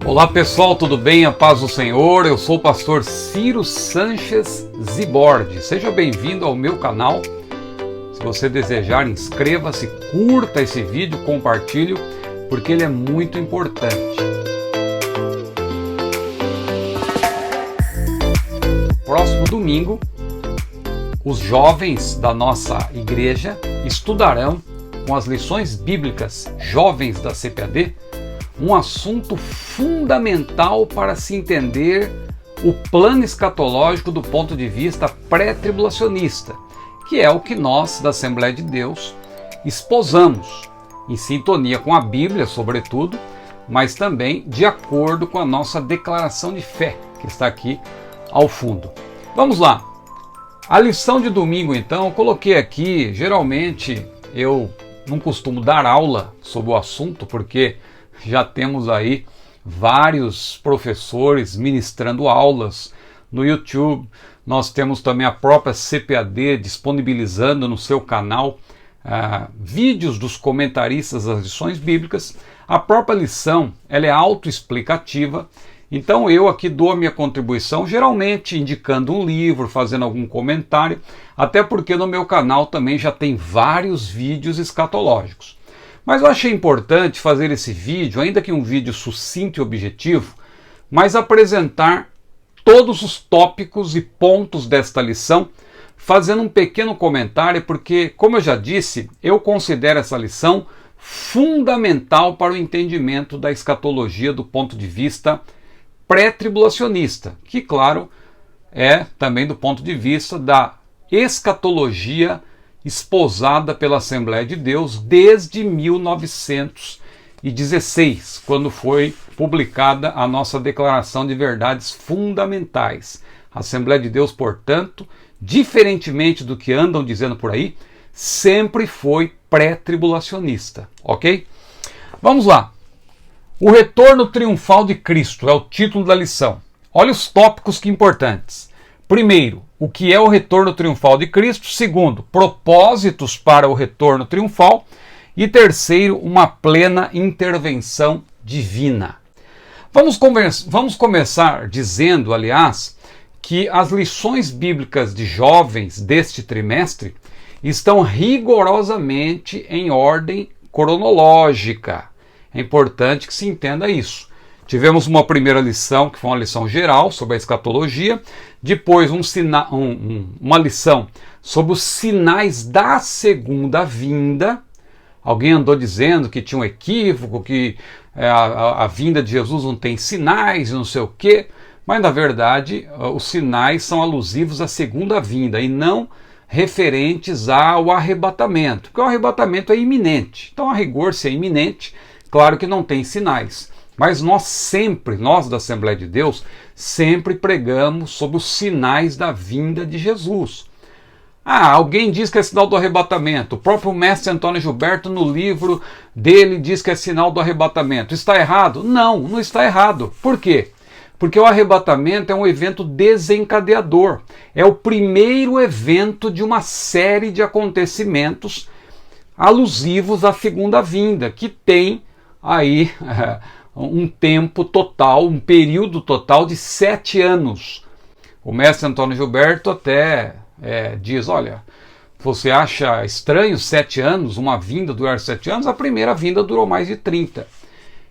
Olá pessoal, tudo bem? A paz do Senhor, eu sou o pastor Ciro Sanches Zibordi. Seja bem-vindo ao meu canal. Se você desejar, inscreva-se, curta esse vídeo, compartilhe, porque ele é muito importante. Próximo domingo, os jovens da nossa igreja estudarão com as lições bíblicas Jovens da CPAD, um assunto fundamental para se entender o plano escatológico do ponto de vista pré-tribulacionista, que é o que nós da Assembleia de Deus esposamos, em sintonia com a Bíblia, sobretudo, mas também de acordo com a nossa declaração de fé, que está aqui ao fundo. Vamos lá! A lição de domingo, então, eu coloquei aqui. Geralmente eu não costumo dar aula sobre o assunto, porque já temos aí vários professores ministrando aulas no YouTube. Nós temos também a própria CPAD disponibilizando no seu canal vídeos dos comentaristas das lições bíblicas. A própria lição ela é autoexplicativa. Então eu aqui dou a minha contribuição, geralmente indicando um livro, fazendo algum comentário, até porque no meu canal também já tem vários vídeos escatológicos. Mas eu achei importante fazer esse vídeo, ainda que um vídeo sucinto e objetivo, mas apresentar todos os tópicos e pontos desta lição, fazendo um pequeno comentário, porque, como eu já disse, eu considero essa lição fundamental para o entendimento da escatologia do ponto de vista pré-tribulacionista, que, claro, é também do ponto de vista da escatologia esposada pela Assembleia de Deus desde 1916, quando foi publicada a nossa Declaração de Verdades Fundamentais. A Assembleia de Deus, portanto, diferentemente do que andam dizendo por aí, sempre foi pré-tribulacionista, ok? Vamos lá. O retorno triunfal de Cristo é o título da lição. Olha os tópicos que importantes. Primeiro, o que é o retorno triunfal de Cristo. Segundo, propósitos para o retorno triunfal. E terceiro, uma plena intervenção divina. Vamos começar dizendo, aliás, que as lições bíblicas de jovens deste trimestre estão rigorosamente em ordem cronológica. É importante que se entenda isso. Tivemos uma primeira lição, que foi uma lição geral sobre a escatologia, depois uma lição sobre os sinais da segunda vinda. Alguém andou dizendo que tinha um equívoco, que a vinda de Jesus não tem sinais e não sei o quê, mas na verdade os sinais são alusivos à segunda vinda e não referentes ao arrebatamento, porque o arrebatamento é iminente. Então, a rigor, se é iminente, claro que não tem sinais, mas nós da Assembleia de Deus, sempre pregamos sobre os sinais da vinda de Jesus. Alguém diz que é sinal do arrebatamento. O próprio mestre Antônio Gilberto, no livro dele, diz que é sinal do arrebatamento. Está errado? Não, não está errado. Por quê? Porque o arrebatamento é um evento desencadeador. É o primeiro evento de uma série de acontecimentos alusivos à segunda vinda, que tem aí um tempo total, um período total de 7 anos. O mestre Antônio Gilberto até diz, olha, você acha estranho 7 anos, uma vinda durar 7 anos? A primeira vinda durou mais de 30.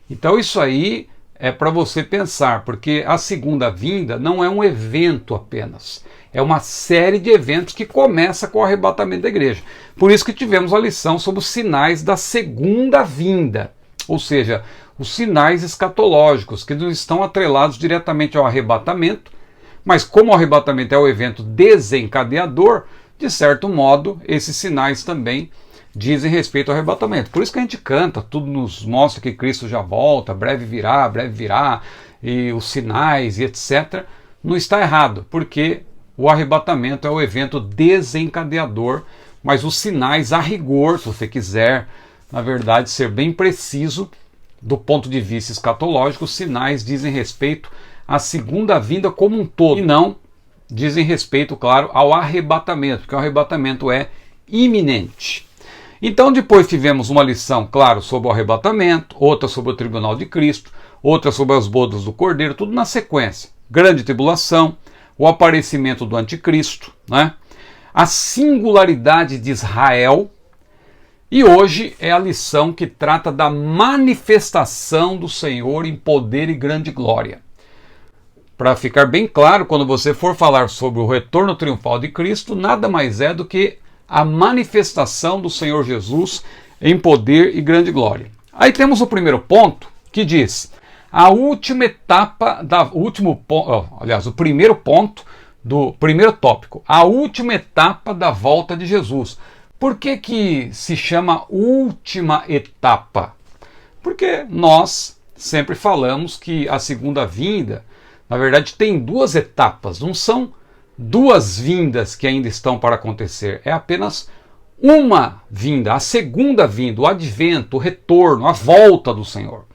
Então isso aí é para você pensar, porque a segunda vinda não é um evento apenas, é uma série de eventos que começa com o arrebatamento da igreja. Por isso que tivemos a lição sobre os sinais da segunda vinda, ou seja, os sinais escatológicos, que não estão atrelados diretamente ao arrebatamento, mas como o arrebatamento é o evento desencadeador, de certo modo, esses sinais também dizem respeito ao arrebatamento. Por isso que a gente canta, tudo nos mostra que Cristo já volta, breve virá, e os sinais e etc. Não está errado, porque o arrebatamento é o evento desencadeador, mas os sinais, a rigor, se você quiser, na verdade, ser bem preciso, do ponto de vista escatológico, os sinais dizem respeito à segunda vinda como um todo, e não dizem respeito, claro, ao arrebatamento, porque o arrebatamento é iminente. Então depois tivemos uma lição, claro, sobre o arrebatamento, outra sobre o tribunal de Cristo, outra sobre as bodas do Cordeiro, tudo na sequência. Grande tribulação, o aparecimento do anticristo, né? A singularidade de Israel, e hoje é a lição que trata da manifestação do Senhor em poder e grande glória. Para ficar bem claro, quando você for falar sobre o retorno triunfal de Cristo, nada mais é do que a manifestação do Senhor Jesus em poder e grande glória. Aí temos o primeiro ponto, que diz: a última etapa o primeiro ponto do primeiro tópico, a última etapa da volta de Jesus. Por que se chama última etapa? Porque nós sempre falamos que a segunda vinda, na verdade, tem duas etapas, não são duas vindas que ainda estão para acontecer, é apenas uma vinda, a segunda vinda, o advento, o retorno, a volta do Senhor.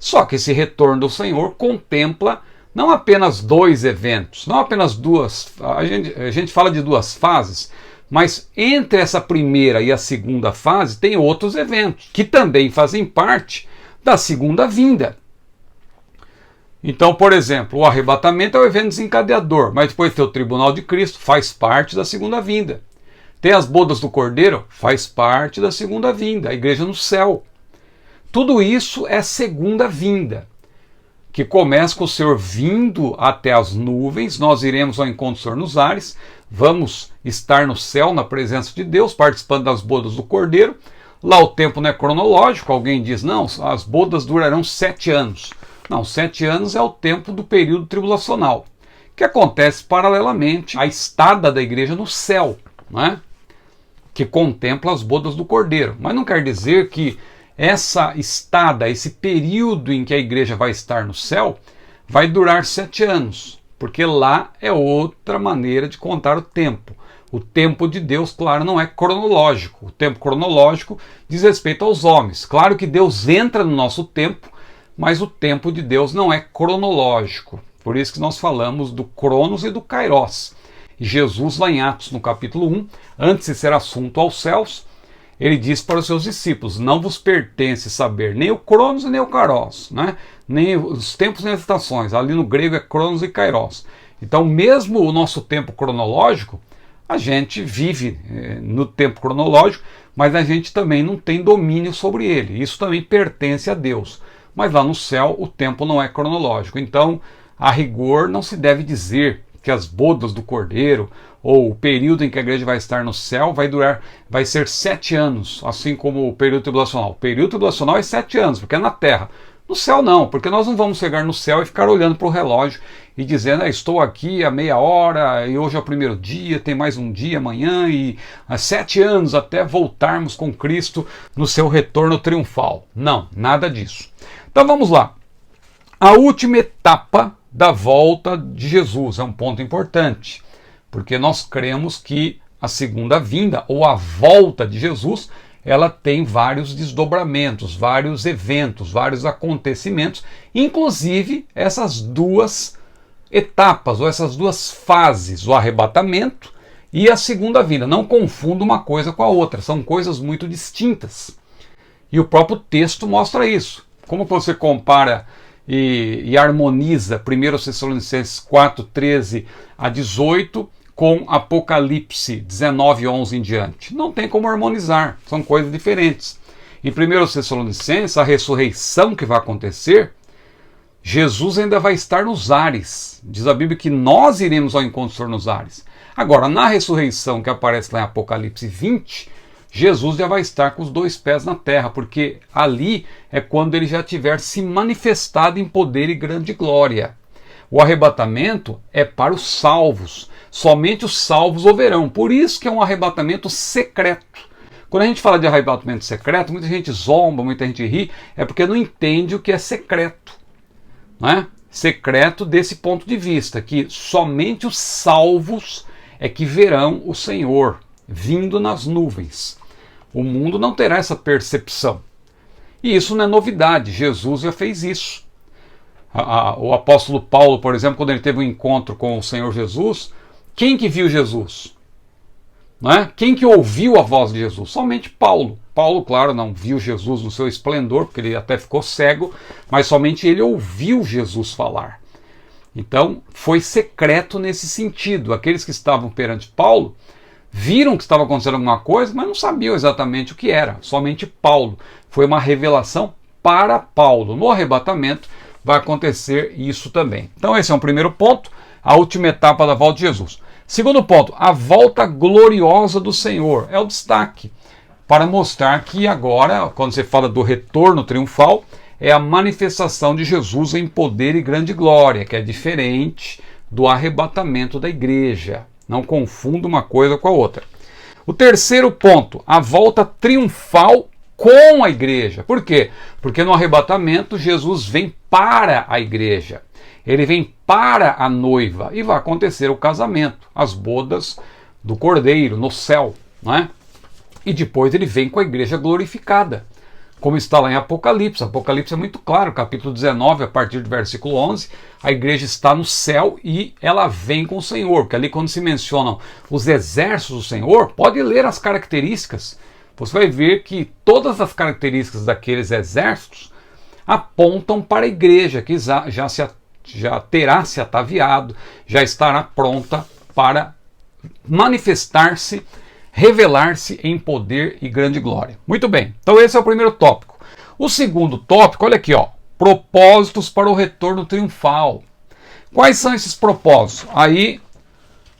Só que esse retorno do Senhor contempla não apenas dois eventos, não apenas duas, a gente fala de duas fases, mas entre essa primeira e a segunda fase tem outros eventos que também fazem parte da segunda vinda. Então, por exemplo, o arrebatamento é o evento desencadeador, mas depois tem o tribunal de Cristo, faz parte da segunda vinda. Tem as bodas do Cordeiro, faz parte da segunda vinda, a igreja no céu. Tudo isso é segunda vinda, que começa com o Senhor vindo até as nuvens, nós iremos ao encontro do Senhor nos ares, vamos estar no céu, na presença de Deus, participando das bodas do Cordeiro. Lá o tempo não é cronológico, alguém diz, não, as bodas durarão 7 anos. Não, 7 anos é o tempo do período tribulacional, que acontece paralelamente à estada da igreja no céu, não é? Que contempla as bodas do Cordeiro. Mas não quer dizer que essa estada, esse período em que a igreja vai estar no céu, vai durar 7 anos, porque lá é outra maneira de contar o tempo. O tempo de Deus, claro, não é cronológico. O tempo cronológico diz respeito aos homens. Claro que Deus entra no nosso tempo, mas o tempo de Deus não é cronológico. Por isso que nós falamos do Cronos e do Kairos. E Jesus, lá em Atos, no capítulo 1, antes de ser assunto aos céus, ele diz para os seus discípulos, não vos pertence saber nem o Cronos e nem o Kairos, né? Nem os tempos nem as estações. Ali no grego é Cronos e Kairos. Então, mesmo o nosso tempo cronológico, a gente vive no tempo cronológico, mas a gente também não tem domínio sobre ele. Isso também pertence a Deus. Mas lá no céu o tempo não é cronológico. Então, a rigor, não se deve dizer que as bodas do Cordeiro ou o período em que a igreja vai estar no céu vai ser 7 anos, assim como o período tribulacional. O período tribulacional é 7 anos, porque é na terra. No céu não, porque nós não vamos chegar no céu e ficar olhando para o relógio e dizendo, estou aqui há meia hora e hoje é o primeiro dia, tem mais um dia amanhã e há 7 anos até voltarmos com Cristo no seu retorno triunfal. Não, nada disso. Então vamos lá. A última etapa da volta de Jesus é um ponto importante, porque nós cremos que a segunda vinda ou a volta de Jesus, ela tem vários desdobramentos, vários eventos, vários acontecimentos, inclusive essas duas etapas ou essas duas fases, o arrebatamento e a segunda vinda. Não confunda uma coisa com a outra, são coisas muito distintas. E o próprio texto mostra isso. Como você compara e harmoniza 1 Tessalonicenses 4, 13 a 18 com Apocalipse 19, 11 em diante? Não tem como harmonizar, são coisas diferentes. Em 1 Tessalonicenses, a ressurreição que vai acontecer, Jesus ainda vai estar nos ares. Diz a Bíblia que nós iremos ao encontro do Senhor nos ares. Agora, na ressurreição que aparece lá em Apocalipse 20, Jesus já vai estar com os 2 pés na terra, porque ali é quando ele já tiver se manifestado em poder e grande glória. O arrebatamento é para os salvos. Somente os salvos o verão. Por isso que é um arrebatamento secreto. Quando a gente fala de arrebatamento secreto, muita gente zomba, muita gente ri, é porque não entende o que é secreto. Não é? Secreto desse ponto de vista, que somente os salvos é que verão o Senhor vindo nas nuvens. O mundo não terá essa percepção. E isso não é novidade, Jesus já fez isso. O apóstolo Paulo, por exemplo, quando ele teve um encontro com o Senhor Jesus, quem que viu Jesus? Não é? Quem que ouviu a voz de Jesus? Somente Paulo. Paulo, claro, não viu Jesus no seu esplendor, porque ele até ficou cego, mas somente ele ouviu Jesus falar. Então, foi secreto nesse sentido. Aqueles que estavam perante Paulo viram que estava acontecendo alguma coisa, mas não sabiam exatamente o que era. Somente Paulo. Foi uma revelação para Paulo. No arrebatamento vai acontecer isso também. Então, esse é um primeiro ponto, a última etapa da volta de Jesus. Segundo ponto, a volta gloriosa do Senhor. É o destaque para mostrar que agora, quando você fala do retorno triunfal, é a manifestação de Jesus em poder e grande glória, que é diferente do arrebatamento da igreja. Não confunda uma coisa com a outra. O terceiro ponto, a volta triunfal com a igreja. Por quê? Porque no arrebatamento Jesus vem para a igreja. Ele vem para a noiva e vai acontecer o casamento, as bodas do Cordeiro no céu, não é? E depois ele vem com a igreja glorificada, como está lá em Apocalipse. Apocalipse é muito claro, capítulo 19, a partir do versículo 11, a igreja está no céu e ela vem com o Senhor, porque ali quando se mencionam os exércitos do Senhor, pode ler as características, você vai ver que todas as características daqueles exércitos apontam para a igreja, que já terá se ataviado, já estará pronta para manifestar-se, revelar-se em poder e grande glória. Muito bem, então esse é o primeiro tópico. O segundo tópico, olha aqui, ó, propósitos para o retorno triunfal. Quais são esses propósitos? Aí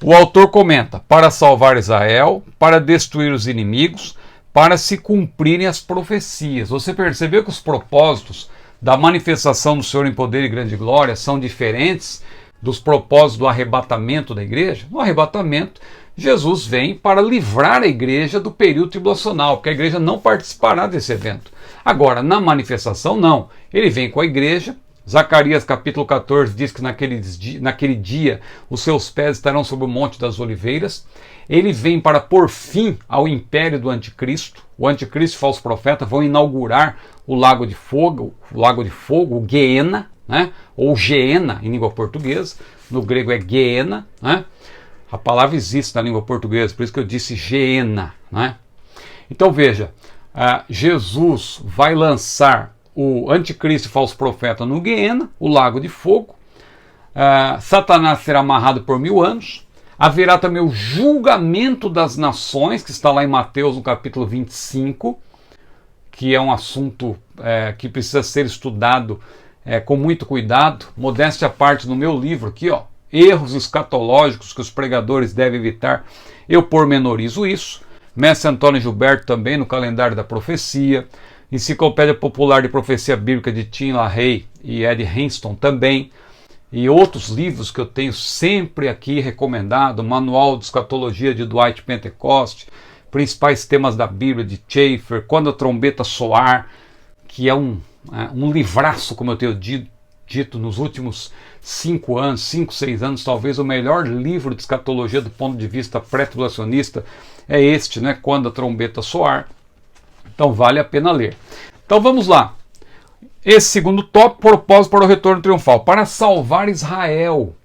o autor comenta: para salvar Israel, para destruir os inimigos, para se cumprirem as profecias. Você percebeu que os propósitos da manifestação do Senhor em poder e grande glória são diferentes dos propósitos do arrebatamento da igreja? No arrebatamento, Jesus vem para livrar a igreja do período tribulacional, porque a igreja não participará desse evento. Agora, na manifestação, não. Ele vem com a igreja. Zacarias capítulo 14 diz que naquele dia os seus pés estarão sobre o Monte das Oliveiras. Ele vem para pôr fim ao império do anticristo. O anticristo e o falso profeta vão inaugurar o lago de fogo, o Geena, né? Ou Geena em língua portuguesa. No grego é Geena, né? A palavra existe na língua portuguesa, por isso que eu disse Geena, né? Então veja, Jesus vai lançar o anticristo e falso profeta no Geena, o lago de fogo. Satanás será amarrado por 1000 anos. Haverá também o julgamento das nações, que está lá em Mateus no capítulo 25, que é um assunto que precisa ser estudado com muito cuidado. Modéstia à parte, no meu livro aqui, ó, erros escatológicos que os pregadores devem evitar, eu pormenorizo isso. Mestre Antônio Gilberto também no Calendário da Profecia, Enciclopédia Popular de Profecia Bíblica de Tim LaHaye e Ed Henston também, e outros livros que eu tenho sempre aqui recomendado: Manual de Escatologia de Dwight Pentecost, Principais Temas da Bíblia de Schaeffer, Quando a Trombeta Soar, que é um livraço, como eu tenho dito nos últimos 5 anos, 5, 6 anos, talvez o melhor livro de escatologia do ponto de vista pré-tribulacionista é este, né? Quando a Trombeta Soar. Então vale a pena ler. Então vamos lá. Esse segundo tópico, propósito para o retorno triunfal, para salvar Israel.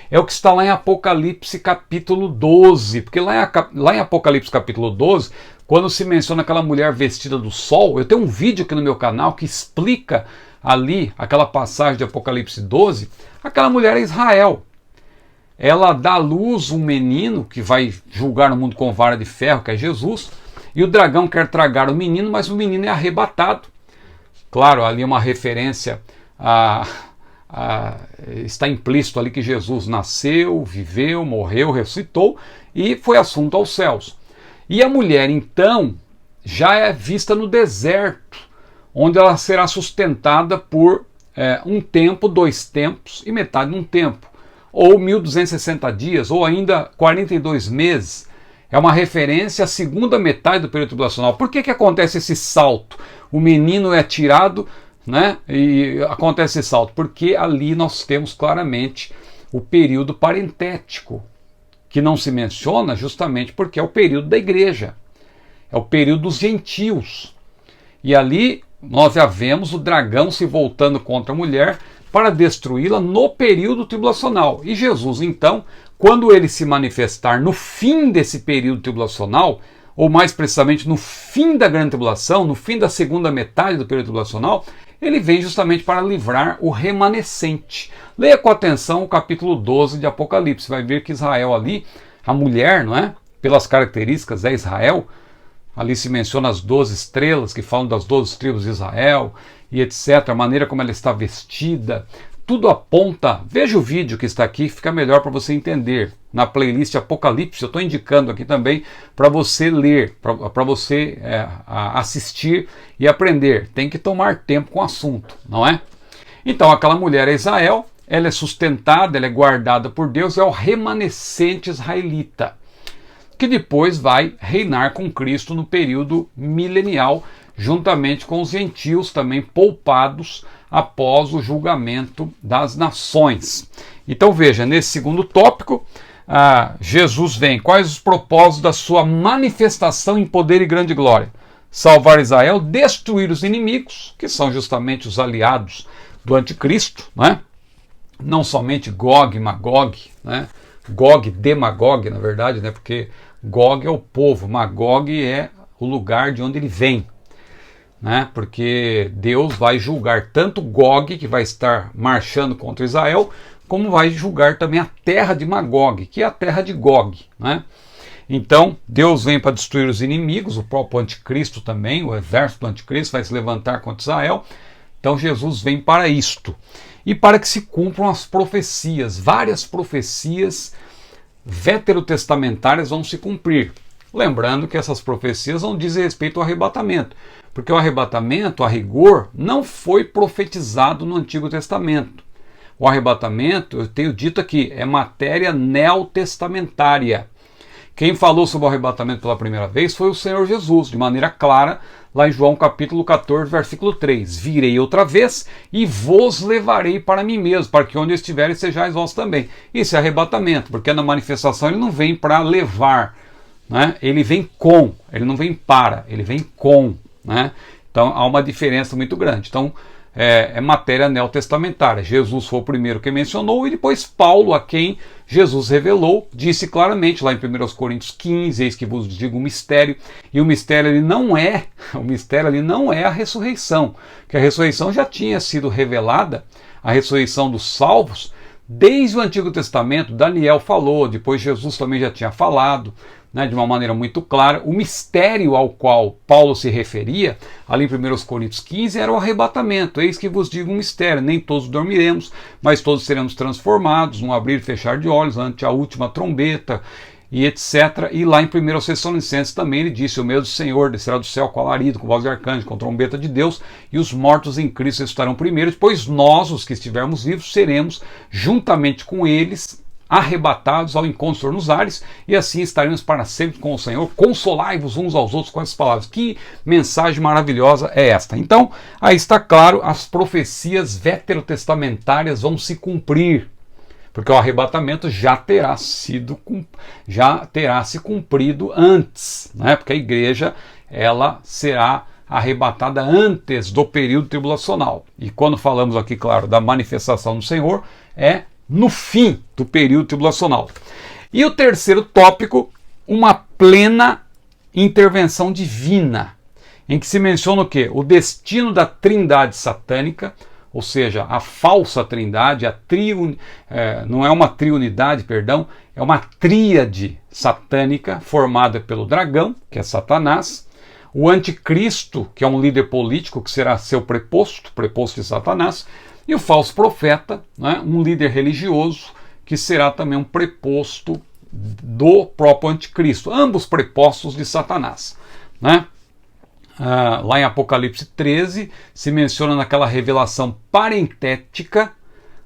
É o que está lá em Apocalipse capítulo 12, porque lá em Apocalipse capítulo 12, quando se menciona aquela mulher vestida do sol, eu tenho um vídeo aqui no meu canal que explica ali aquela passagem de Apocalipse 12, aquela mulher é Israel. Ela dá à luz um menino que vai julgar o mundo com vara de ferro, que é Jesus, e o dragão quer tragar o menino, mas o menino é arrebatado. Claro, ali é uma referência está implícito ali que Jesus nasceu, viveu, morreu, ressuscitou e foi assunto aos céus. E a mulher, então, já é vista no deserto, onde ela será sustentada por um tempo, 2 tempos e metade de um tempo, ou 1260 dias, ou ainda 42 meses. É uma referência à segunda metade do período tribulacional. Por que acontece esse salto? O menino é tirado, né, e acontece esse salto? Porque ali nós temos claramente o período parentético, que não se menciona justamente porque é o período da igreja, é o período dos gentios. E ali nós já vemos o dragão se voltando contra a mulher para destruí-la no período tribulacional. E Jesus, então, quando ele se manifestar no fim desse período tribulacional, ou mais precisamente no fim da grande tribulação, no fim da segunda metade do período tribulacional, ele vem justamente para livrar o remanescente. Leia com atenção o capítulo 12 de Apocalipse, vai ver que Israel ali, a mulher, não é? Pelas características é Israel, ali se menciona as 12 estrelas que falam das 12 tribos de Israel e etc, a maneira como ela está vestida, tudo aponta, veja o vídeo que está aqui, fica melhor para você entender, na playlist Apocalipse, eu estou indicando aqui também para você ler, para você assistir e aprender, tem que tomar tempo com o assunto, não é? Então aquela mulher é Israel, ela é sustentada, ela é guardada por Deus, é o remanescente israelita, que depois vai reinar com Cristo no período milenial, juntamente com os gentios também poupados após o julgamento das nações. Então veja, nesse segundo tópico, Jesus vem. Quais os propósitos da sua manifestação em poder e grande glória? Salvar Israel, destruir os inimigos, que são justamente os aliados do anticristo, né? Não somente Gog e Magog, né? Gog, Demagog, na verdade, né? Porque Gog é o povo, Magog é o lugar de onde ele vem, né? Porque Deus vai julgar tanto Gog, que vai estar marchando contra Israel, como vai julgar também a terra de Magog, que é a terra de Gog, né? Então, Deus vem para destruir os inimigos, o próprio anticristo também, o exército do anticristo vai se levantar contra Israel. Então, Jesus vem para isto. E para que se cumpram as profecias, várias profecias veterotestamentárias vão se cumprir. Lembrando que essas profecias não dizem respeito ao arrebatamento, porque o arrebatamento, a rigor, não foi profetizado no Antigo Testamento. O arrebatamento, eu tenho dito aqui, é matéria neotestamentária. Quem falou sobre o arrebatamento pela primeira vez foi o Senhor Jesus, de maneira clara, lá em João capítulo 14, versículo 3. Virei outra vez e vos levarei para mim mesmo, para que onde estiverem sejais vós também. Isso é arrebatamento, porque na manifestação ele não vem para levar, né? Ele vem com, ele não vem para, ele vem com, né? Então há uma diferença muito grande. Então é matéria neotestamentária. Jesus foi o primeiro que mencionou e depois Paulo, a quem Jesus revelou, disse claramente lá em 1 Coríntios 15, eis que vos digo um mistério, e o mistério ali não é a ressurreição, que a ressurreição já tinha sido revelada, a ressurreição dos salvos, desde o Antigo Testamento. Daniel falou, depois Jesus também já tinha falado, né, de uma maneira muito clara. O mistério ao qual Paulo se referia, ali em 1 Coríntios 15, era o arrebatamento. Eis que vos digo um mistério, nem todos dormiremos, mas todos seremos transformados, num abrir e fechar de olhos, ante a última trombeta, e etc. E lá em 1 Tessalonicenses também ele disse, o mesmo Senhor descerá do céu com alarido, com voz de arcanjo, com trombeta de Deus, e os mortos em Cristo ressuscitarão primeiro, depois nós, os que estivermos vivos, seremos juntamente com eles arrebatados ao encontro nos ares, e assim estaremos para sempre com o Senhor. Consolai-vos uns aos outros com essas palavras. Que mensagem maravilhosa é esta? Então, aí está claro, as profecias veterotestamentárias vão se cumprir, porque o arrebatamento já terá se cumprido antes, né? Porque a igreja ela será arrebatada antes do período tribulacional. E quando falamos aqui, claro, da manifestação do Senhor, é no fim do período tribulacional. E o terceiro tópico, uma plena intervenção divina, em que se menciona o quê? O destino da trindade satânica, ou seja, a falsa trindade, não é uma triunidade, perdão, é uma tríade satânica formada pelo dragão, que é Satanás, o anticristo, que é um líder político, que será seu preposto de Satanás, e o falso profeta, né, um líder religioso, que será também um preposto do próprio anticristo, ambos prepostos de Satanás, né? Lá em Apocalipse 13 se menciona naquela revelação parentética.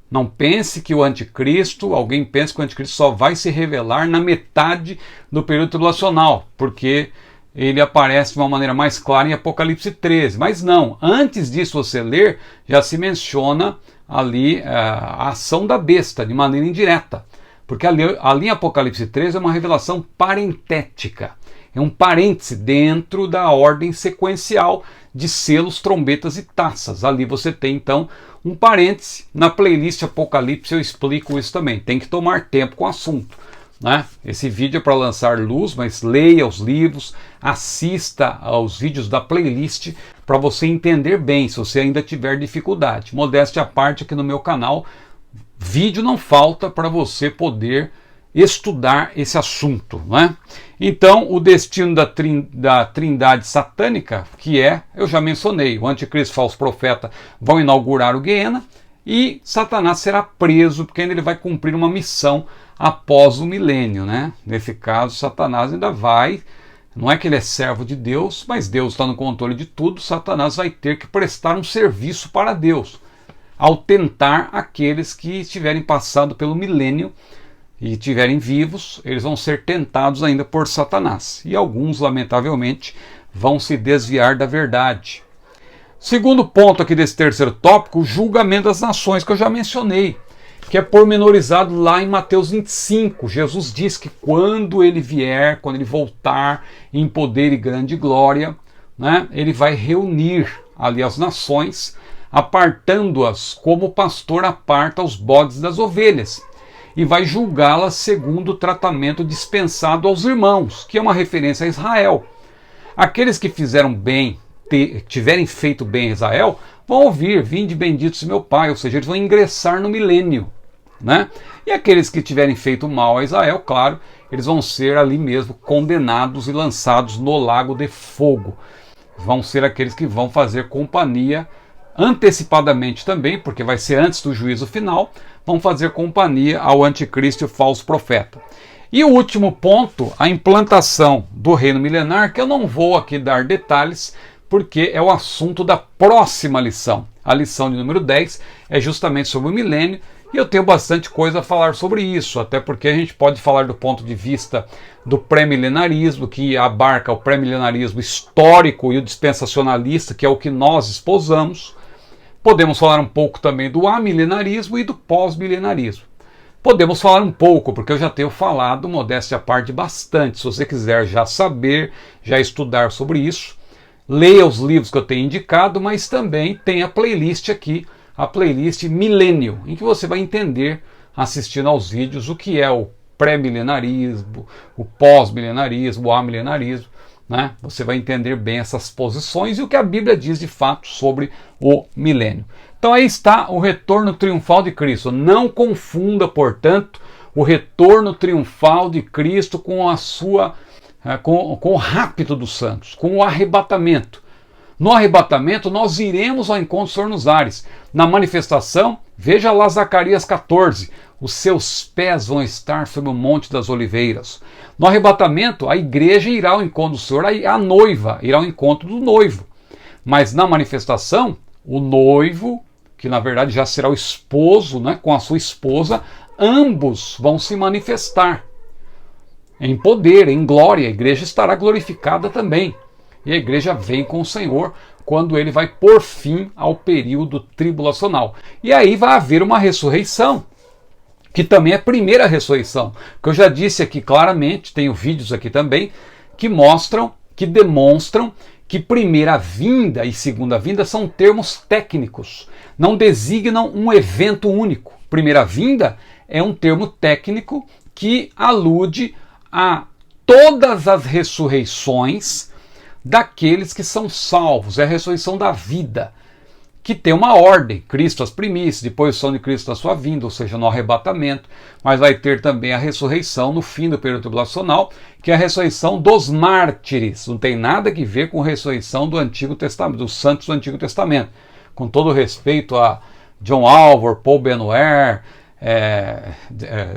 Não pense que o anticristo, alguém pensa que o anticristo só vai se revelar na metade do período tribulacional, porque ele aparece de uma maneira mais clara em Apocalipse 13. Mas não, antes disso você ler, já se menciona ali a ação da besta, de maneira indireta. Porque ali em Apocalipse 13 é uma revelação parentética. É um parêntese dentro da ordem sequencial de selos, trombetas e taças. Ali você tem então um parêntese. Na playlist Apocalipse eu explico isso também. Tem que tomar tempo com o assunto, né? Esse vídeo é para lançar luz, mas leia os livros, assista aos vídeos da playlist para você entender bem, se você ainda tiver dificuldade. Modéstia à parte, aqui no meu canal, vídeo não falta para você poder estudar esse assunto, né? Então, o destino da trindade satânica, que eu já mencionei, o anticristo e o falso profeta vão inaugurar o Guiena e Satanás será preso, porque ainda ele vai cumprir uma missão após o milênio, né? Nesse caso, Satanás ainda vai, não é que ele é servo de Deus, mas Deus está no controle de tudo, Satanás vai ter que prestar um serviço para Deus, ao tentar aqueles que estiverem passado pelo milênio e estiverem vivos, eles vão ser tentados ainda por Satanás. E alguns, lamentavelmente, vão se desviar da verdade. Segundo ponto aqui desse terceiro tópico, o julgamento das nações, que eu já mencionei, que é pormenorizado lá em Mateus 25. Jesus diz que quando ele vier, quando ele voltar em poder e grande glória, né, ele vai reunir ali as nações, apartando-as como o pastor aparta os bodes das ovelhas, e vai julgá-las segundo o tratamento dispensado aos irmãos, que é uma referência a Israel. Aqueles que fizeram bem, tiverem feito bem a Israel, vão ouvir, vinde benditos meu Pai, ou seja, eles vão ingressar no milênio, né? E aqueles que tiverem feito mal a Israel, claro, eles vão ser ali mesmo condenados e lançados no lago de fogo. Vão ser aqueles que vão fazer companhia antecipadamente também, porque vai ser antes do juízo final, vão fazer companhia ao anticristo e o falso profeta. E o último ponto, a implantação do reino milenar, que eu não vou aqui dar detalhes, porque é o assunto da próxima lição. A lição de número 10 é justamente sobre o milênio, e eu tenho bastante coisa a falar sobre isso, até porque a gente pode falar do ponto de vista do pré-milenarismo, que abarca o pré-milenarismo histórico e o dispensacionalista, que é o que nós esposamos. Podemos falar um pouco também do amilenarismo e do pós-milenarismo. Podemos falar um pouco, porque eu já tenho falado, modéstia à parte, bastante. Se você quiser já saber, já estudar sobre isso, leia os livros que eu tenho indicado, mas também tem a playlist aqui, a playlist Milênio, em que você vai entender, assistindo aos vídeos, o que é o pré-milenarismo, o pós-milenarismo, o amilenarismo, né? Você vai entender bem essas posições e o que a Bíblia diz de fato sobre o milênio. Então aí está o retorno triunfal de Cristo. Não confunda, portanto, o retorno triunfal de Cristo com com o rapto dos santos, com o arrebatamento. No arrebatamento nós iremos ao encontro do Senhor nos ares. Na manifestação, veja lá Zacarias 14, os seus pés vão estar sobre o Monte das Oliveiras. No arrebatamento, a igreja irá ao encontro do Senhor, a noiva irá ao encontro do noivo. Mas na manifestação, o noivo, que na verdade já será o esposo, né, com a sua esposa, ambos vão se manifestar em poder, em glória. A igreja estará glorificada também. E a igreja vem com o Senhor quando ele vai pôr fim ao período tribulacional. E aí vai haver uma ressurreição, que também é a primeira ressurreição, que eu já disse aqui claramente, tenho vídeos aqui também, que mostram, que demonstram que primeira vinda e segunda vinda são termos técnicos, não designam um evento único. Primeira vinda é um termo técnico que alude a todas as ressurreições daqueles que são salvos, é a ressurreição da vida, que tem uma ordem, Cristo as primícias, depois o som de Cristo a sua vinda, ou seja, no arrebatamento, mas vai ter também a ressurreição no fim do período tribulacional, que é a ressurreição dos mártires, não tem nada a ver com a ressurreição do Antigo Testamento, dos santos do Antigo Testamento, com todo respeito a John Alvor, Paul Ben-Hur,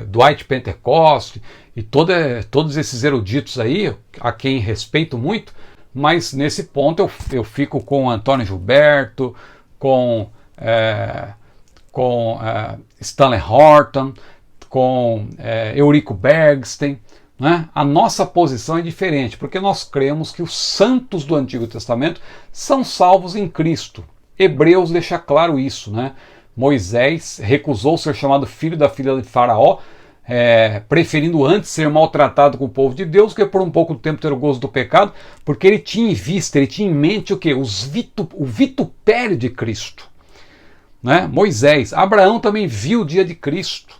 Dwight Pentecost e todos esses eruditos aí, a quem respeito muito, mas nesse ponto eu fico com Antônio Gilberto, com Stanley Horton, com Eurico Bergsten, né? A nossa posição é diferente, porque nós cremos que os santos do Antigo Testamento são salvos em Cristo. Hebreus deixa claro isso, né? Moisés recusou ser chamado filho da filha de Faraó, preferindo antes ser maltratado com o povo de Deus que por um pouco tempo ter o gozo do pecado, porque ele tinha em vista, ele tinha em mente o quê? O vitupério de Cristo. Né? Moisés, Abraão também viu o dia de Cristo.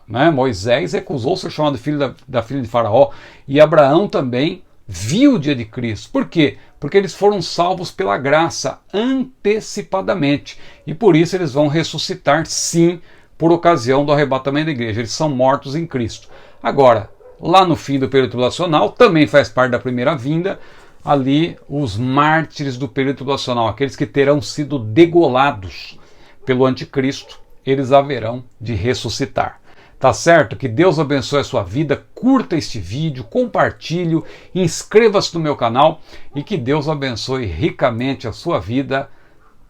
Né? Moisés recusou ser chamado filho da filha de Faraó, e Abraão também viu o dia de Cristo. Por quê? Porque eles foram salvos pela graça antecipadamente, e por isso eles vão ressuscitar sim, por ocasião do arrebatamento da igreja. Eles são mortos em Cristo. Agora, lá no fim do período tribulacional, também faz parte da primeira vinda, ali os mártires do período tribulacional, aqueles que terão sido degolados pelo anticristo, eles haverão de ressuscitar. Tá certo? Que Deus abençoe a sua vida, curta este vídeo, compartilhe, inscreva-se no meu canal e que Deus abençoe ricamente a sua vida.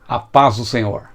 A paz do Senhor.